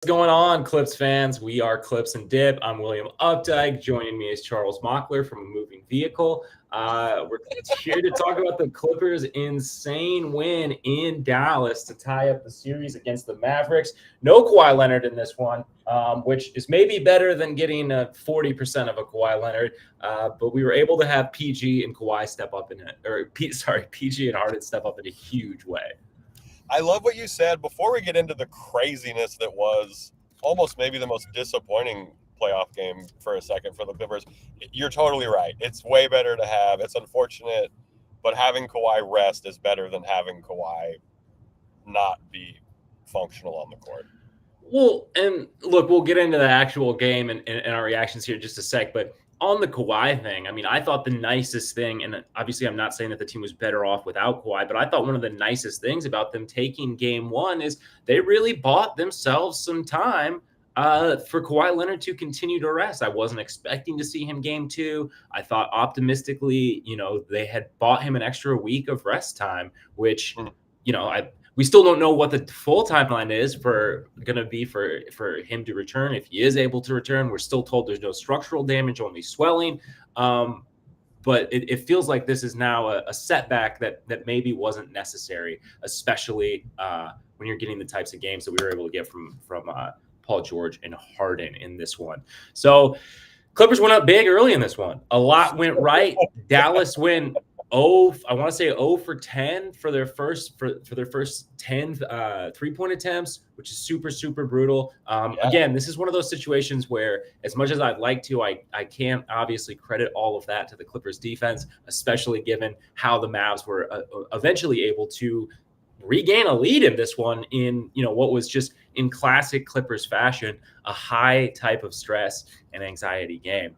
What's going on, Clips fans? We are Clips and Dip. I'm William Updike. Joining me is Charles Mockler from A Moving Vehicle. We're here to talk about the Clippers' insane win in Dallas to tie up the series against the Mavericks. No Kawhi Leonard in this one, which is maybe better than getting 40% of a Kawhi Leonard. But we were able to have PG and Kawhi step up PG and Harden step up in a huge way. I love what you said. Before we get into the craziness that was almost maybe the most disappointing playoff game for a second for the Clippers, you're totally right. It's way better to have. It's unfortunate, but having Kawhi rest is better than having Kawhi not be functional on the court. Well, and look, we'll get into the actual game and our reactions here in just a sec, but on the Kawhi thing, I mean, I thought the nicest thing, and obviously I'm not saying that the team was better off without Kawhi, but I thought one of the nicest things about them taking game one is they really bought themselves some time for Kawhi Leonard to continue to rest. I wasn't expecting to see him game two. I thought optimistically, they had bought him an extra week of rest time, which, we still don't know what the full timeline is for him to return. If he is able to return, we're still told there's no structural damage, only swelling. But it feels like this is now a setback that maybe wasn't necessary, especially when you're getting the types of games that we were able to get from Paul George and Harden in this one. So Clippers went up big early in this one. A lot went right. Dallas went 0 for 10 for their first 10 3-point attempts, which is super, super brutal. Again, this is one of those situations where, as much as I'd like to, I can't obviously credit all of that to the Clippers defense, especially given how the Mavs were eventually able to regain a lead in this one in, what was just in classic Clippers fashion, a high type of stress and anxiety game.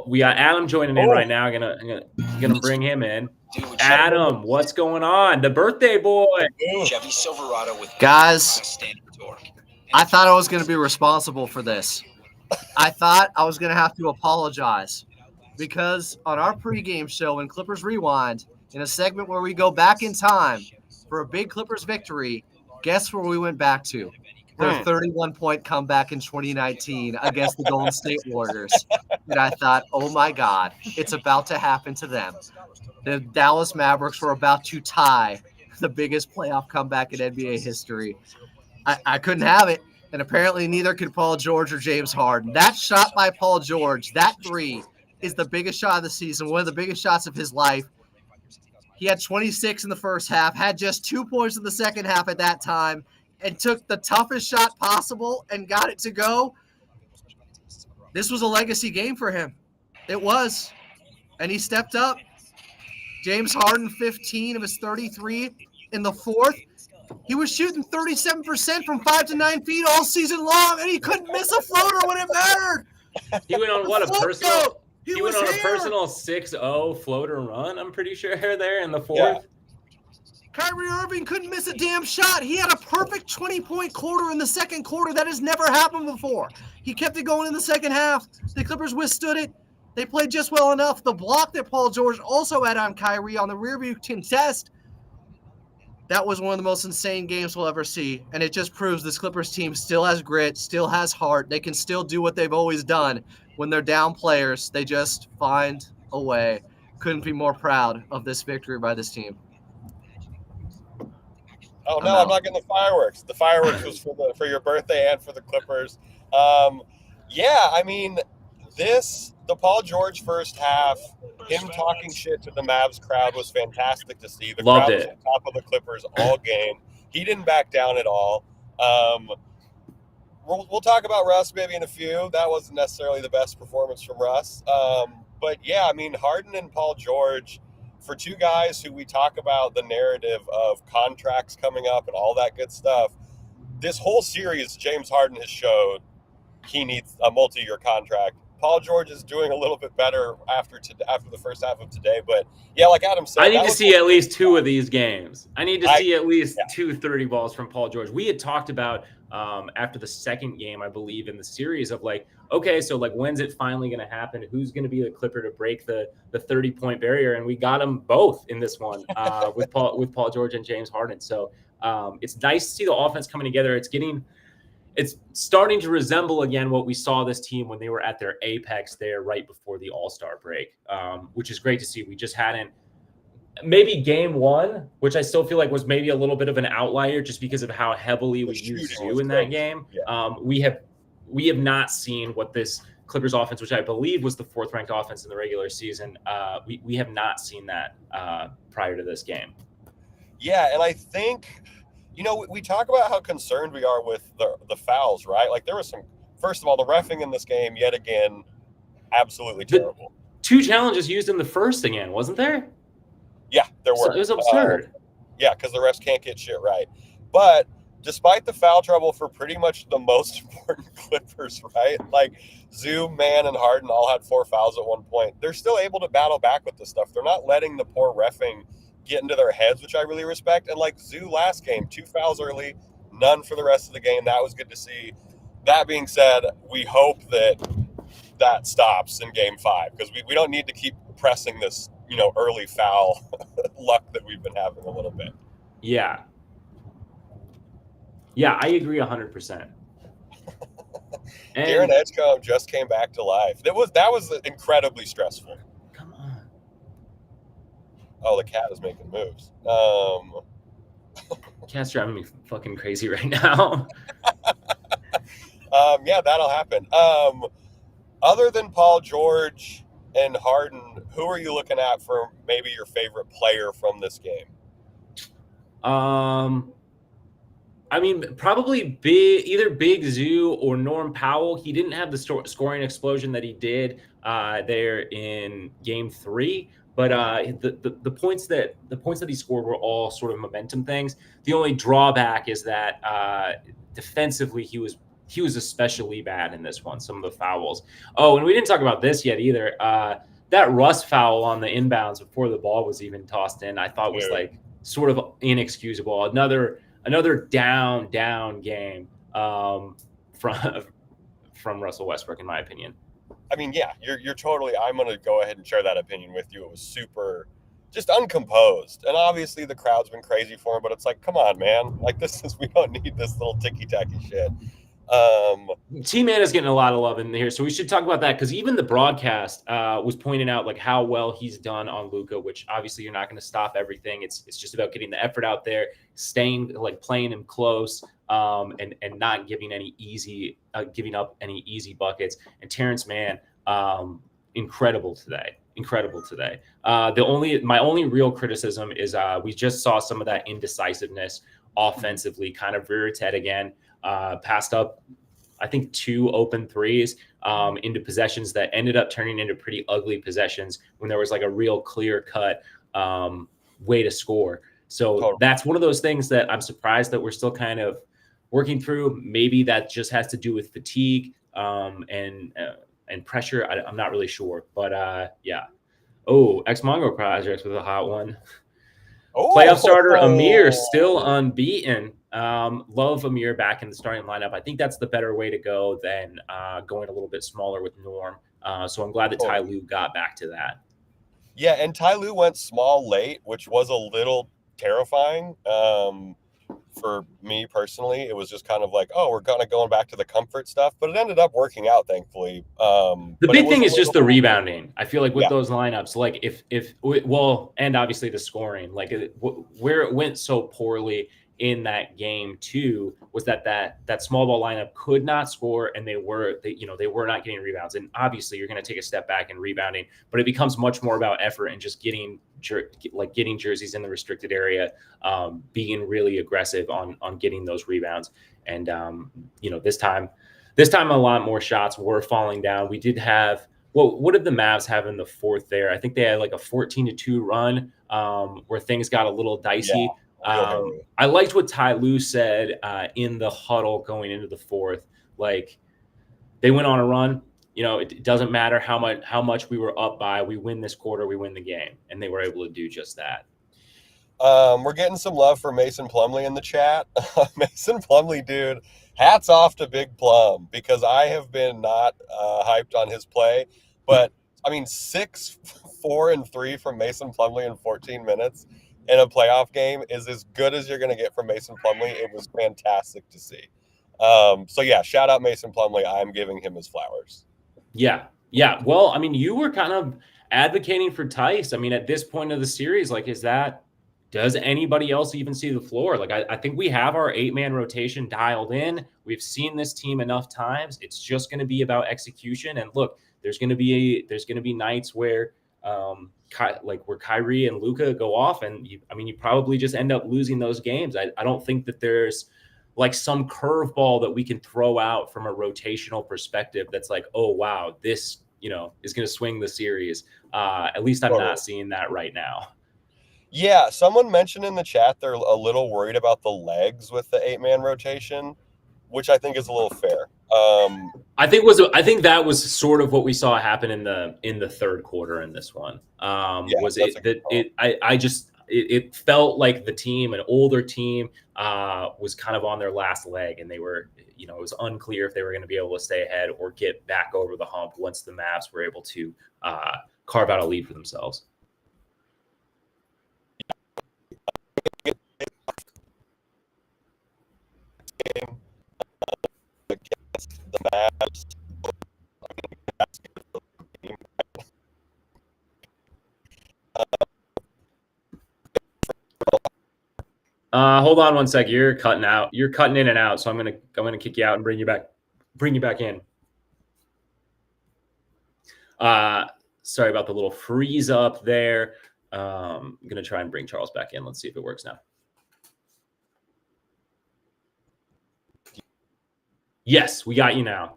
We got Adam joining in right now. Gonna bring him in. Adam, what's going on? The birthday boy. Chevy Silverado with guys. I thought I was gonna be responsible for this. I thought I was gonna have to apologize because on our pregame show in Clippers Rewind, in a segment where we go back in time for a big Clippers victory, guess where we went back to? Their 31-point comeback in 2019 against the Golden State Warriors. And I thought, oh, my God, it's about to happen to them. The Dallas Mavericks were about to tie the biggest playoff comeback in NBA history. I couldn't have it, and apparently neither could Paul George or James Harden. That shot by Paul George, that three, is the biggest shot of the season, one of the biggest shots of his life. He had 26 in the first half, had just 2 points in the second half at that time, and took the toughest shot possible and got it to go. This was a legacy game for him. It was. And he stepped up. James Harden, 15 of his 33 in the fourth. He was shooting 37% from 5 to 9 feet all season long, and he couldn't miss a floater when it mattered. He went on a personal 6-0 floater run, I'm pretty sure, there in the fourth. Yeah. Kyrie Irving couldn't miss a damn shot. He had a perfect 20-point quarter in the second quarter. That has never happened before. He kept it going in the second half. The Clippers withstood it. They played just well enough. The block that Paul George also had on Kyrie on the rearview contest, that was one of the most insane games we'll ever see. And it just proves this Clippers team still has grit, still has heart. They can still do what they've always done. When they're down players, they just find a way. Couldn't be more proud of this victory by this team. Oh, no, I'm not getting the fireworks. The fireworks was for your birthday and for the Clippers. The Paul George first half, him talking shit to the Mavs crowd was fantastic to see. The crowd was on top of the Clippers all game. He didn't back down at all. We'll talk about Russ maybe in a few. That wasn't necessarily the best performance from Russ. Harden and Paul George, for two guys who we talk about the narrative of contracts coming up and all that good stuff, this whole series, James Harden has showed he needs a multi-year contract. Paul George is doing a little bit better after the first half of today. But, yeah, like Adam said, I need to see at least two of these games. I need to see at least 2 30 balls from Paul George. We had talked about after the second game, I believe, in the series of when's it finally going to happen? Who's going to be the Clipper to break the 30-point barrier? And we got them both in this one with Paul George and James Harden. So It's nice to see the offense coming together. It's starting to resemble again what we saw this team when they were at their apex there right before the All-Star break, which is great to see. We just hadn't. Maybe game one, which I still feel like was maybe a little bit of an outlier just because of how heavily we used Zoo in that game. Yeah. We have not seen what this Clippers offense, which I believe was the 4th ranked offense in the regular season. We have not seen that prior to this game. Yeah, and I think, we talk about how concerned we are with the fouls, right? Like there was some, first of all, the reffing in this game, yet again, absolutely terrible. 2 challenges used in the first again, wasn't there? Yeah, there were. So it was absurd. Yeah, because the refs can't get shit right. But despite the foul trouble for pretty much the most important Clippers, right? Like Zoo, Man, and Harden all had 4 fouls at one point. They're still able to battle back with this stuff. They're not letting the poor reffing get into their heads, which I really respect. And like Zoo last game, 2 fouls early, none for the rest of the game. That was good to see. That being said, we hope that stops in game 5 because we don't need to keep pressing this early foul luck that we've been having a little bit. Yeah, I agree 100%. Darren Edgecombe just came back to life. That was incredibly stressful. Come on. Oh, the cat is making moves. Cat's driving me fucking crazy right now. Yeah, that'll happen. Other than Paul George and Harden, who are you looking at for maybe your favorite player from this game? I mean, probably either Big Zoo or Norm Powell. He didn't have the scoring explosion that he did there in Game 3, but the points that he scored were all sort of momentum things. The only drawback is that defensively he was especially bad in this one. Some of the fouls. Oh, and we didn't talk about this yet either. That Russ foul on the inbounds before the ball was even tossed in, I thought was like sort of inexcusable. Another down game from Russell Westbrook, in my opinion. I mean, yeah, you're totally. I'm going to go ahead and share that opinion with you. It was super, just uncomposed, and obviously the crowd's been crazy for him. But it's like, come on, man! Like we don't need this little ticky tacky shit. T-Man is getting a lot of love in here, so we should talk about that because even the broadcast was pointing out like how well he's done on Luka, which obviously you're not going to stop everything. It's just about getting the effort out there, staying like playing him close, and not giving up any easy buckets. And Terrence Mann, incredible today. My only real criticism is we just saw some of that indecisiveness offensively kind of rear its head again. Passed up, I think, 2 open threes into possessions that ended up turning into pretty ugly possessions when there was like a real clear cut way to score. So That's one of those things that I'm surprised that we're still kind of working through. Maybe that just has to do with fatigue and pressure. I'm not really sure, but yeah. Oh, X-Mongo Projects with a hot one. Playoff starter Amir still unbeaten. Love Amir back in the starting lineup. I think that's the better way to go than going a little bit smaller with Norm. So I'm glad that Ty Lue got back to that. Yeah, and Ty Lue went small late, which was a little terrifying for me personally. It was just kind of like, oh, we're kind of going back to the comfort stuff, but it ended up working out, thankfully. The big thing is just the rebounding. I feel like with those lineups, like and obviously the scoring, like where it went so poorly in that game too was that small ball lineup could not score, and they were not getting rebounds. And obviously you're going to take a step back in rebounding, but it becomes much more about effort and just getting jerseys in the restricted area, being really aggressive on getting those rebounds. And this time a lot more shots were falling down. We did have, what did the Mavs have in the fourth there? I think they had like a 14-2 run where things got a little dicey. I liked what Ty Lue said in the huddle going into the fourth. Like, they went on a run. It doesn't matter how much we were up by. We win this quarter, we win the game, and they were able to do just that. We're getting some love for Mason Plumlee in the chat. Mason Plumlee, dude, hats off to Big Plum, because I have been not hyped on his play. But, I mean, 6, 4, and 3 from Mason Plumlee in 14 minutes. in a playoff game is as good as you're going to get from Mason Plumlee. It was fantastic to see. So yeah, shout out Mason Plumlee. I'm giving him his flowers. Yeah. Yeah. Well, I mean, you were kind of advocating for Tice. I mean, at this point of the series, like, does anybody else even see the floor? Like, I think we have our 8-man rotation dialed in. We've seen this team enough times. It's just going to be about execution. And look, there's going to be nights where, where Kyrie and Luka go off, and you probably just end up losing those games. I don't think that there's like some curveball that we can throw out from a rotational perspective that's like, oh wow, this is going to swing the series. At least I'm not seeing that right now. Yeah, someone mentioned in the chat they're a little worried about the legs with the 8-man rotation, which I think is a little fair. I think that was sort of what we saw happen in the third quarter in this one. It felt like the team, an older team, was kind of on their last leg, and they were, it was unclear if they were going to be able to stay ahead or get back over the hump once the Mavs were able to carve out a lead for themselves. Against the Mavs. Hold on one sec. You're cutting out. You're cutting in and out. So I'm gonna kick you out and bring you back in. Sorry about the little freeze up there. I'm gonna try and bring Charles back in. Let's see if it works now. Yes, we got you now.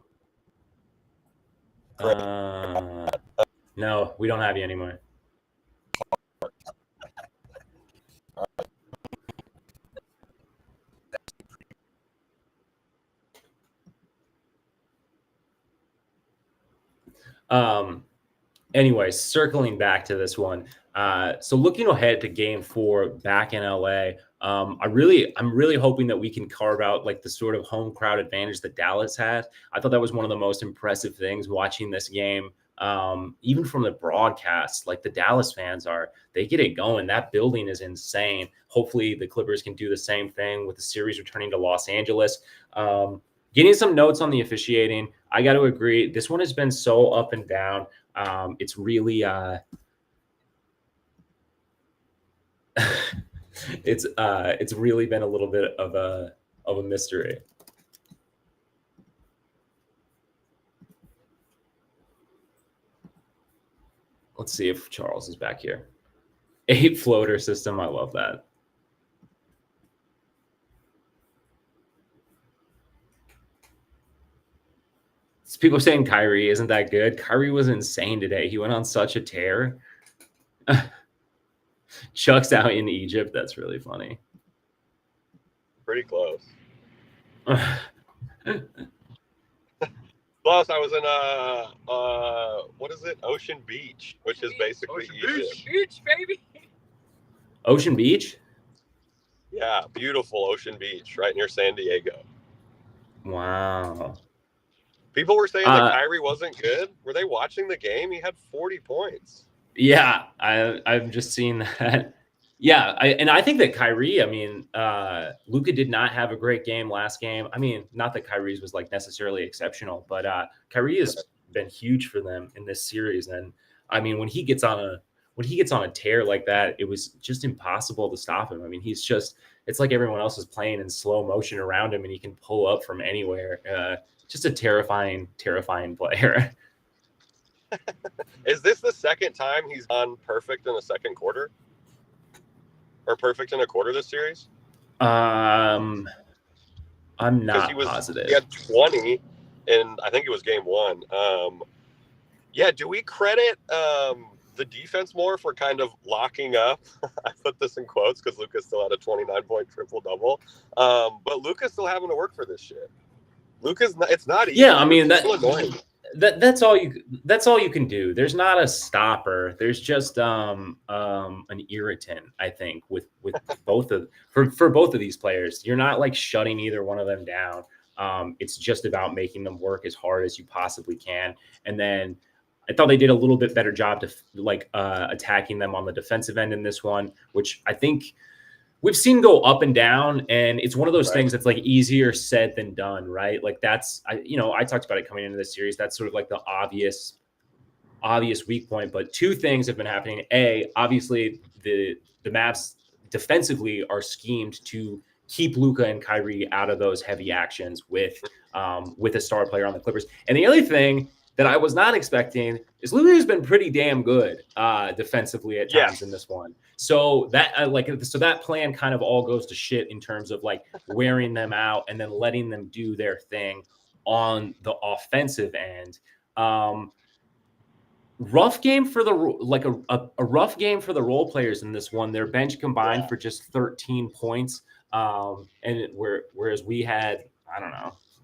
No, we don't have you anymore. Anyways, circling back to this one. So looking ahead to game 4 back in LA, I'm really hoping that we can carve out like the sort of home crowd advantage that Dallas had. I thought that was one of the most impressive things watching this game. Even from the broadcast, like the Dallas fans they get it going. That building is insane. Hopefully the Clippers can do the same thing with the series returning to Los Angeles. Getting some notes on the officiating. I got to agree. This one has been so up and down. It's really, it's really been a little bit of a mystery. Let's see if Charles is back here. 8 floater system. I love that. People saying Kyrie isn't that good. Kyrie was insane today. He went on such a tear. Chuck's out in Egypt. That's really funny. Pretty close. Plus, I was in what is it? Ocean Beach, which is basically Egypt. Beach, baby. Ocean Beach? Yeah, beautiful Ocean Beach right near San Diego. Wow. People were saying that Kyrie wasn't good. Were they watching the game? He had 40 points. Yeah, I've just seen that. Yeah, I think that Kyrie, Luka did not have a great game last game. I mean, not that Kyrie's was like necessarily exceptional, but Kyrie has been huge for them in this series. And I mean, when he gets on a tear like that, it was just impossible to stop him. I mean, it's like everyone else is playing in slow motion around him, and he can pull up from anywhere. Just a terrifying player. Is this the second time he's gone perfect in a second quarter? Or perfect in a quarter this series? I'm not positive. He had 20 in, I think it was game 1. Do we credit the defense more for kind of locking up? I put this in quotes because Luka still had a 29-point triple-double. But Luka's still having to work for this shit. It's not easy. Yeah, I mean, it's annoying. That's all you can do. There's not a stopper. There's just an irritant, I think, with both of these players. You're not like shutting either one of them down. It's just about making them work as hard as you possibly can. And then I thought they did a little bit better job to attacking them on the defensive end in this one, which I think we've seen go up and down, and it's one of those things that's like easier said than done, right? Like I talked about it coming into this series. That's sort of like the obvious weak point, but two things have been happening. Obviously the Mavs defensively are schemed to keep Luka and Kyrie out of those heavy actions with a star player on the Clippers. And the other thing that I was not expecting is Luka has been pretty damn good defensively at times in this one. So that plan kind of all goes to shit in terms of like wearing them out and then letting them do their thing on the offensive end. Rough game for the a rough game for the role players in this one. Their bench combined for just 13 points, whereas we had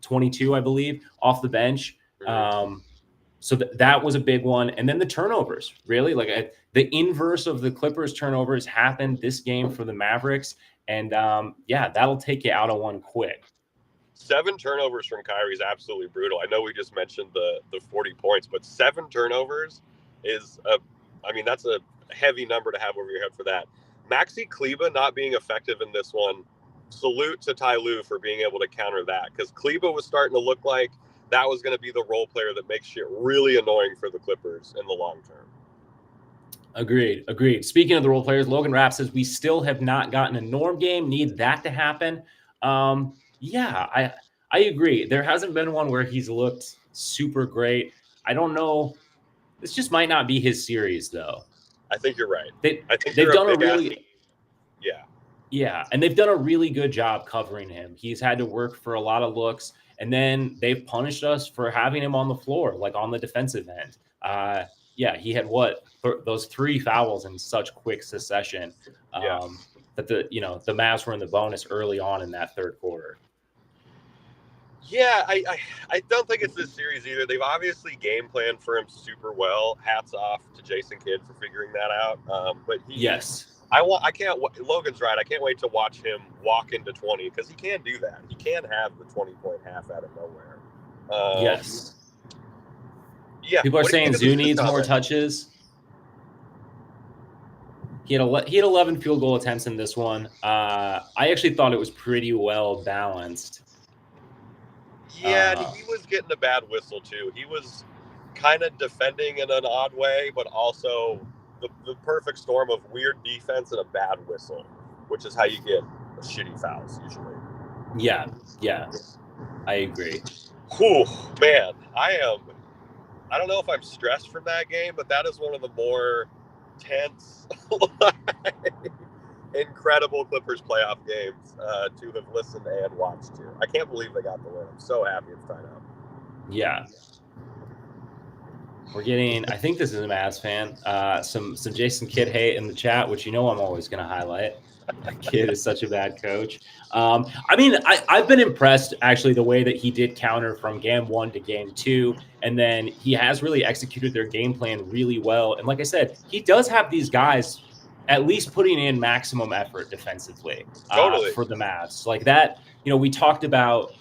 22, I believe, off the bench. So that was a big one. And then the turnovers, really, the inverse of the Clippers turnovers happened this game for the Mavericks, and that'll take you out of one quick. 7 turnovers from Kyrie is absolutely brutal. I know we just mentioned the 40 points, but 7 turnovers is that's a heavy number to have over your head for that. Maxi Kleba not being effective in this one. Salute to Ty Lue for being able to counter that, because Kleba was starting to look like that was going to be the role player that makes shit really annoying for the Clippers in the long term. Agreed. Speaking of the role players, Logan Rapp says we still have not gotten a Norm game. Need that to happen. I agree. There hasn't been one where he's looked super great. I don't know. This just might not be his series, though. I think you're right. They've done a really and they've done a really good job covering him. He's had to work for a lot of looks, and then they've punished us for having him on the floor, like on the defensive end. He had those 3 fouls in such quick succession that the Mavs were in the bonus early on in that third quarter. Yeah, I don't think it's this series either. They've obviously game planned for him super well. Hats off to Jason Kidd for figuring that out. But Logan's right. I can't wait to watch him walk into 20, because he can do that. He can have the 20-point half out of nowhere. People are saying Zoo needs more touches. He had 11 field goal attempts in this one. I actually thought it was pretty well balanced. Yeah, he was getting a bad whistle too. He was kind of defending in an odd way, but also the perfect storm of weird defense and a bad whistle, which is how you get shitty fouls usually. Yeah, I agree. Whew, man, I don't know if I'm stressed from that game, but that is one of the more tense, incredible Clippers playoff games to have listened and watched to. I can't believe they got the win. I'm so happy it's tied up. Yeah. We're getting, I think this is a Mavs fan, some Jason Kidd hate in the chat, which I'm always going to highlight. Kidd is such a bad coach. I've been impressed, actually, the way that he did counter from game 1 to game 2, and then he has really executed their game plan really well. And like I said, he does have these guys at least putting in maximum effort defensively for the Mavs. Like that, we talked about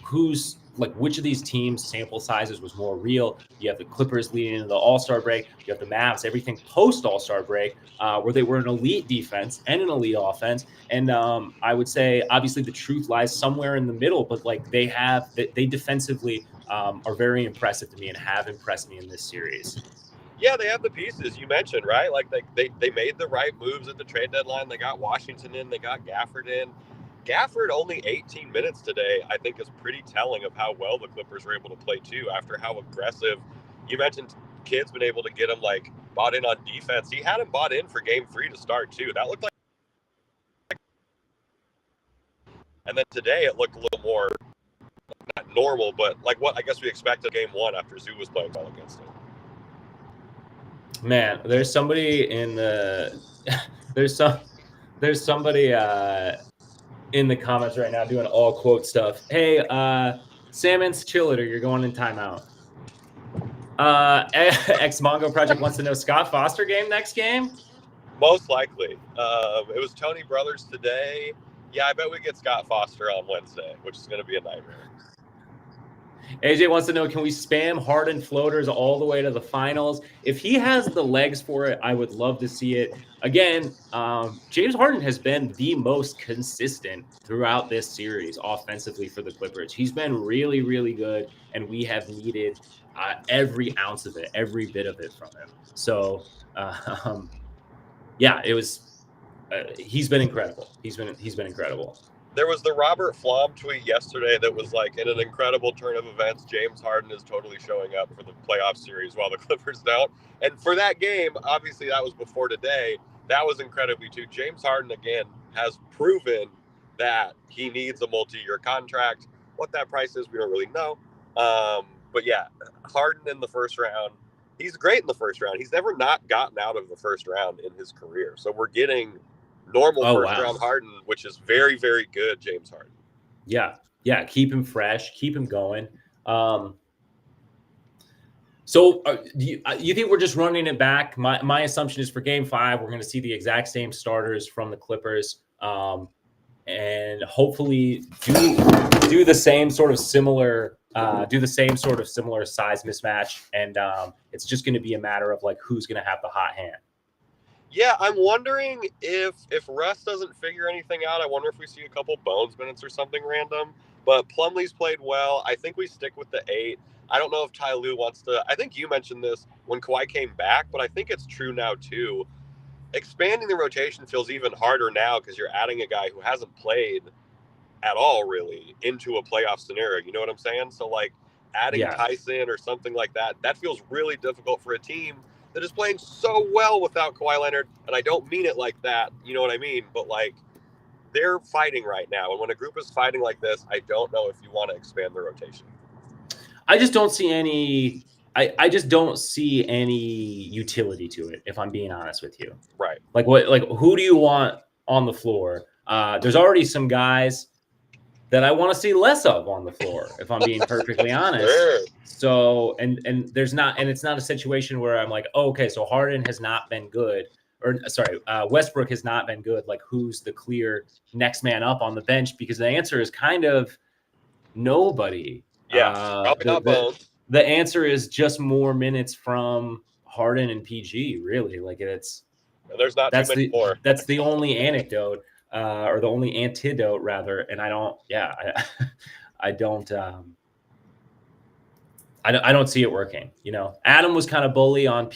which of these teams' sample sizes was more real. You have the Clippers leading into the All-Star break. You have the Mavs, everything post-All-Star break, where they were an elite defense and an elite offense. And I would say, obviously, the truth lies somewhere in the middle. But they defensively are very impressive to me and have impressed me in this series. Yeah, they have the pieces you mentioned, right? Like they made the right moves at the trade deadline. They got Washington in. They got Gafford in. Gafford only 18 minutes today, I think, is pretty telling of how well the Clippers were able to play too. After how aggressive, you mentioned, Kidd's been able to get him bought in on defense. He had him bought in for game 3 to start too. That looked like, and then today it looked a little more not normal, but like what I guess we expected game 1 after Zoo was playing well against him. Man, there's somebody in the there's somebody in the comments right now doing all quote stuff. Hey, Salmon's Chilliter, you're going in timeout. X Mongo Project wants to know Scott Foster game next game. Most likely. It was Tony Brothers today. Yeah, I bet we get Scott Foster on Wednesday, which is going to be a nightmare. AJ wants to know, can we spam Harden floaters all the way to the finals? If he has the legs for it, I would love to see it. Again, James Harden has been the most consistent throughout this series offensively for the Clippers. He's been really, really good, and we have needed every ounce of it, every bit of it from him. So, yeah, it was. He's been incredible. He's been incredible. There was the Robert Flom tweet yesterday that was like, in an incredible turn of events, James Harden is totally showing up for the playoff series while the Clippers don't. And for that game, obviously that was before today. That was incredibly too. James Harden, again, has proven that he needs a multi-year contract. What that price is, we don't really know. But yeah, Harden in the first round, he's great in the first round. He's never not gotten out of the first round in his career. So we're getting normal first-round Harden, which is very, very good, James Harden. Yeah. Keep him fresh. Keep him going. So do you think we're just running it back? My assumption is for Game 5, we're going to see the exact same starters from the Clippers, and hopefully do the same sort of similar size mismatch, and it's just going to be a matter of like who's going to have the hot hand. Yeah, I'm wondering if Russ doesn't figure anything out. I wonder if we see a couple Bones minutes or something random. But Plumlee's played well. I think we stick with the 8. I don't know if Ty Lue wants to. I think you mentioned this when Kawhi came back, but I think it's true now too. Expanding the rotation feels even harder now because you're adding a guy who hasn't played at all really into a playoff scenario. You know what I'm saying? So like adding Tyson or something like that feels really difficult for a team that is playing so well without Kawhi Leonard. And I don't mean it like that. You know what I mean? But like they're fighting right now. And when a group is fighting like this, I don't know if you want to expand the rotation. I just don't see any. I just don't see any utility to it, if I'm being honest with you. Right. Like what? Like who do you want on the floor? There's already some guys that I want to see less of on the floor, if I'm being perfectly honest. Sure. So and there's not, and it's not a situation where I'm like, oh, okay, so Harden has not been good, or sorry, Westbrook has not been good. Like who's the clear next man up on the bench? Because the answer is kind of nobody. Yeah, probably not Bones. The answer is just more minutes from Harden and PG, really. Like there's not too many more. That's the only anecdote, or the only antidote, rather. And I don't see it working. You know, Adam was kind of bully on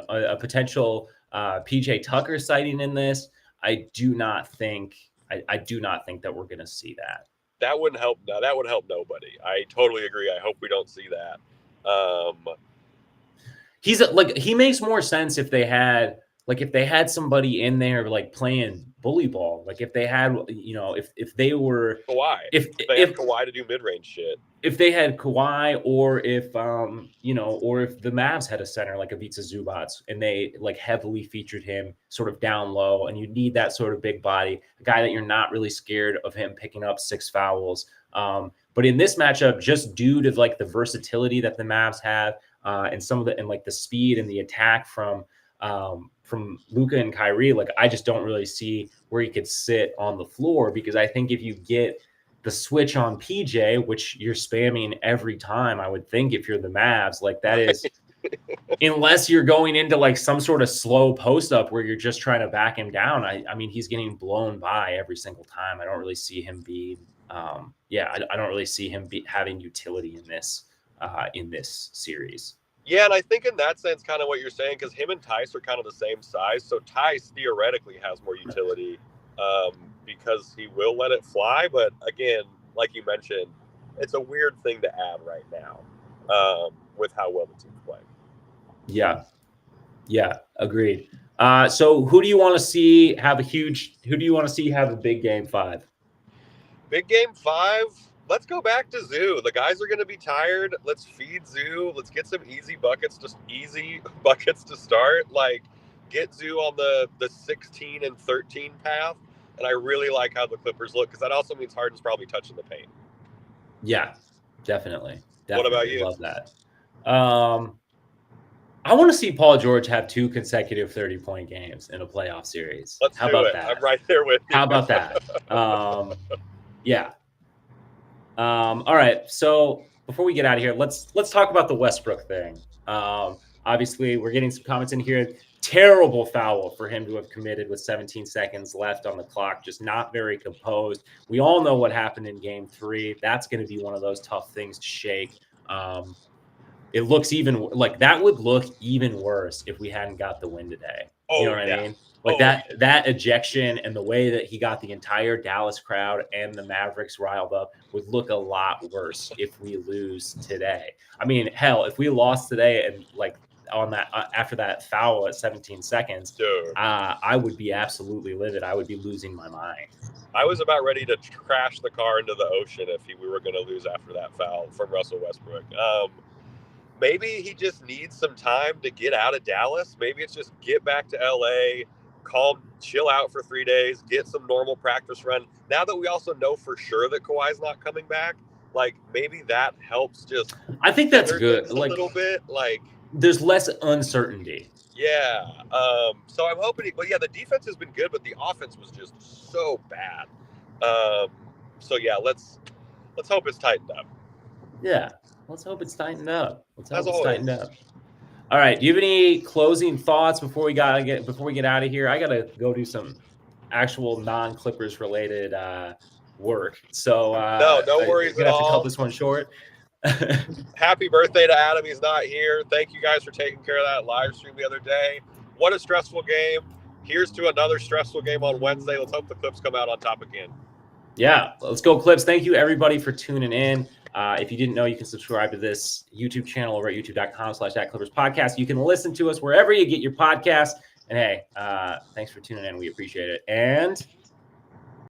a potential PJ Tucker sighting in this. I do not think that we're going to see that. That wouldn't help. That would help nobody. I totally agree. I hope we don't see that. He makes more sense if they had somebody in there like playing bully ball. Like if they had, if they were Kawhi, if they had Kawhi to do mid-range shit. If they had Kawhi, or if or if the Mavs had a center like Ivica Zubac and they like heavily featured him sort of down low, and you need that sort of big body, a guy that you're not really scared of him picking up 6 fouls. But in this matchup, just due to like the versatility that the Mavs have, and like the speed and the attack from Luka and Kyrie, like I just don't really see where he could sit on the floor, because I think if you get the switch on PJ, which you're spamming every time, I would think if you're the Mavs, like that is, unless you're going into like some sort of slow post up where you're just trying to back him down. I mean, he's getting blown by every single time. I don't really see him being, I don't really see him having utility in this series. Yeah, and I think in that sense, kind of what you're saying, because him and Tice are kind of the same size. So Tice theoretically has more utility because he will let it fly. But again, like you mentioned, it's a weird thing to add right now with how well the team's playing. Yeah, agreed. So who do you want to see have a big Game 5? Big Game 5? Let's go back to Zoo. The guys are going to be tired. Let's feed Zoo. Let's get some easy buckets to start. Like, get Zoo on the 16 and 13 path. And I really like how the Clippers look, because that also means Harden's probably touching the paint. Yeah, definitely. What about you? Love that. I want to see Paul George have 2 consecutive 30-point games in a playoff series. How about that? I'm right there with you. How about that? Yeah. All right. So before we get out of here, let's talk about the Westbrook thing. Obviously, we're getting some comments in here. Terrible foul for him to have committed with 17 seconds left on the clock. Just not very composed. We all know what happened in Game 3. That's going to be one of those tough things to shake. It looks even like that would look even worse if we hadn't got the win today. You know what I mean? Like that ejection and the way that he got the entire Dallas crowd and the Mavericks riled up would look a lot worse if we lose today. I mean, hell, if we lost today and like on that after that foul at 17 seconds, I would be absolutely livid. I would be losing my mind. I was about ready to crash the car into the ocean if we were going to lose after that foul from Russell Westbrook. Maybe he just needs some time to get out of Dallas. Maybe it's just get back to LA, chill out for 3 days, get some normal practice run. Now that we also know for sure that Kawhi's not coming back, like maybe that helps just. I think that's good. Like a little bit, like there's less uncertainty. Yeah. So I'm hoping, but yeah, the defense has been good, but the offense was just so bad. So yeah, let's hope it's tightened up. Yeah. Let's hope it's tightened up. All right. Do you have any closing thoughts before we get out of here? I gotta go do some actual non-Clippers related work. So no worries at all. Have to cut this one short. Happy birthday to Adam. He's not here. Thank you guys for taking care of that live stream the other day. What a stressful game. Here's to another stressful game on Wednesday. Let's hope the Clips come out on top again. Yeah, let's go Clips. Thank you everybody for tuning in. If you didn't know, you can subscribe to this YouTube channel over at youtube.com/@ClippersPodcast. You can listen to us wherever you get your podcasts. And hey, thanks for tuning in. We appreciate it. And